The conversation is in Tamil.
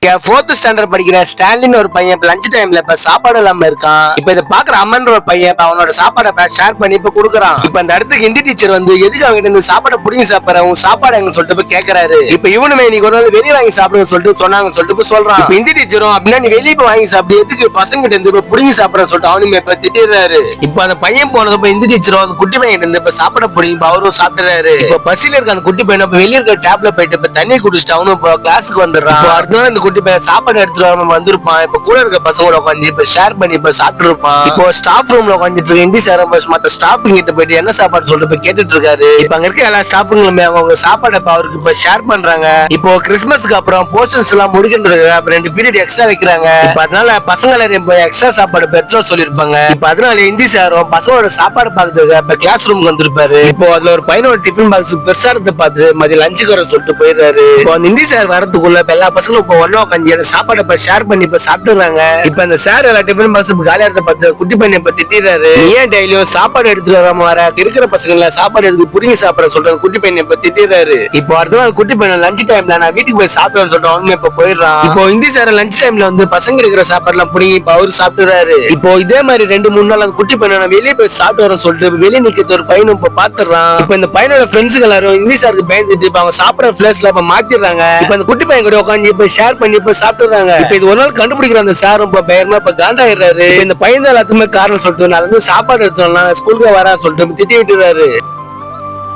இங்க 4th ஸ்டாண்டர்ட் படிக்கிற ஸ்டான்லின் ஒரு பையன் இப்ப லஞ்ச் டைம்ல இப்ப சாப்பாடு இல்லாம இருக்கான். இப்ப இதை பாக்குற அம்மன் ஒரு பையன் இப்ப அவனோட சாப்பாடை ஷேர் பண்ணி இப்ப குடுக்குறான். இப்ப அந்த இடத்துக்கு ஹிந்தி டீச்சர் வந்து எதுக்கு அவங்க கிட்ட இந்த சாப்பாடை புடிங்கி சாப்பிடுற உன் சாப்பாடு எங்க சொல்லிட்டு போய் கேக்குறாரு. இப்ப இவனுமே நீங்க ஒரு நாள் வெளியே வாங்கி சாப்பிடுன்னு சொல்லிட்டு சொன்னாங்கன்னு சொல்லிட்டு சொல்றான். இப்ப ஹிந்தி டீச்சரும் அப்படின்னா நீ வெளியே போய் வாங்கி சாப்பிடு எதுக்கு பசங்க கிட்ட இருந்து புடிங்கி சாப்பிடறன்னு சொல்லிட்டு அவனுமே இப்ப திட்டிடுறாரு. இப்ப அந்த பையன் போனது ஹிந்தி டீச்சரும் அந்த குட்டி பையன் இருந்து இப்ப சாப்பிட புடிங்கி அவரும் சாப்பிடுறாரு. இப்ப பசியில இருக்க அந்த குட்டி பையன் இப்ப வெளியே இருக்க டேப்ல போயிட்டு இப்ப தண்ணி குடிச்சிட்டு அவனும் இப்ப கிளாஸுக்கு வந்துடுறான். அடுத்த நாள் இந்த குட்டி பையன் சாப்பாடு எடுத்துட்டு வந்திருப்பான். இப்ப கூட இருக்க பசங்களோட உட்காந்து இப்ப ஷேர் பண்ணி இப்ப சாப்பிட்டு இருப்பான். இப்போ ஸ்டாஃப் ரூம்ல உட்காந்துட்டு ஹிந்தி சார் மத்த ஸ்டாஃப் கிட்ட போயிட்டு என்ன சாப்பாடு சொல்லிட்டு போய் கேட்டுட்டு இருக்காரு. இப்ப அங்க இருக்க எல்லா ஸ்டாஃபுங்களுமே அவங்க சாப்பாடு அவருக்கு இப்ப ஷேர் பண்றாங்க. இப்போ கிறிஸ்துமஸ்க்கு அப்புறம் போர்ஷன்ஸ் எல்லாம் முடிக்கின்றது அப்ப 2 பீரியட் எக்ஸ்ட்ரா வைக்கிறாங்க. இப்ப அதனால பசங்க எல்லாரும் எக்ஸ்ட்ரா சாப்பாடு பெற்றோ சொல்லிருப்பாங்க. இப்ப அதனால ஹிந்தி சாரும் பசங்களோட சாப்பாடு பாக்குறதுக்கு இப்ப கிளாஸ் ரூமுக்கு வந்திருப்பாரு. இப்போ அதுல ஒரு பையனோட டிஃபன் பாக்ஸ் பெருசா இருந்து பார்த்து மதியம் லஞ்சுக்கு வர சொல்லிட்டு போயிடுறாரு. இப்போ அந்த ஹிந்தி சார் வரதுக்குள்ள எல்லா பசங்களும் இப்போ ஒன்னா உட்காந்து சாப்பாடு இப்ப ஷேர் பண்ணி இப்ப சாப்பிட்டுறாங்க. இப்ப அந்த சார் எல்லா டிஃபன் பாக்ஸ் காலியா இருந்த பார்த்து குட்டி பையனை இப்ப திட்டிடுறாரு. ஏன் டெய்லியும் சாப்பாடு எடுத்துட்டு வராம வர இருக்கிற பசங்க சாப்பாடு எடுத்து புடிங்கி சாப்பிட சொல்றது குட்டி பையனை இப்ப திட்டிடுறாரு. இப்போ அடுத்த நாள் குட்டி பையன் லஞ்ச் டைம்ல நான் வீட்டுக்கு போய் சாப்பிடுவேன்னு சொல்லிட்டு அவனுமே இப்ப போயிடுறான். இப்போ ஹிந்தி சார் லஞ்ச் டைம்ல வந்து பசங்க இருக்கிற சாப்பாடு எல்லாம் புடிங்கி இப்ப அவரு சாப்பிட்டுறாரு. இப்போ இதே மாதிரி 2-3 நாள் அந்த குட்டி பையனை நான் வெளியே போய் சாப்பிட்டு வர சொல்லிட்டு வெளியே நிக்கிறது ஒரு பையனும் இப்ப பாத்துறான். இப்ப இந்த பையனோட ஃப்ரெண்ட்ஸுங்க எல்லாரும் ஹிந்தி சாருக்கு பயந்துட்டு இப்ப அவங்க சாப்பிடுற பிளேஸ்ல இப்ப மாத்திடுறாங்க. இப்ப அந்த குட்டி பையன் கூட உட்காந்து இப்ப ஷேர் பண்ணி இப்ப சாப்பிட்டுறாங்க. இப்ப இது ஒரு நாள் கண்டுபிடிக்கிற அந்த சார் இப்ப பயமா இப்ப காண்டாயிடுறாரு. இந்த பையன் எல்லாத்துக்குமே காரணம் சொல்லிட்டு நான் வந்து சாப்பாடு எடுத்தோம்னா ஸ்கூலுக்கு வரா சொல்லிட்டு திட்டி விட்டுறாரு.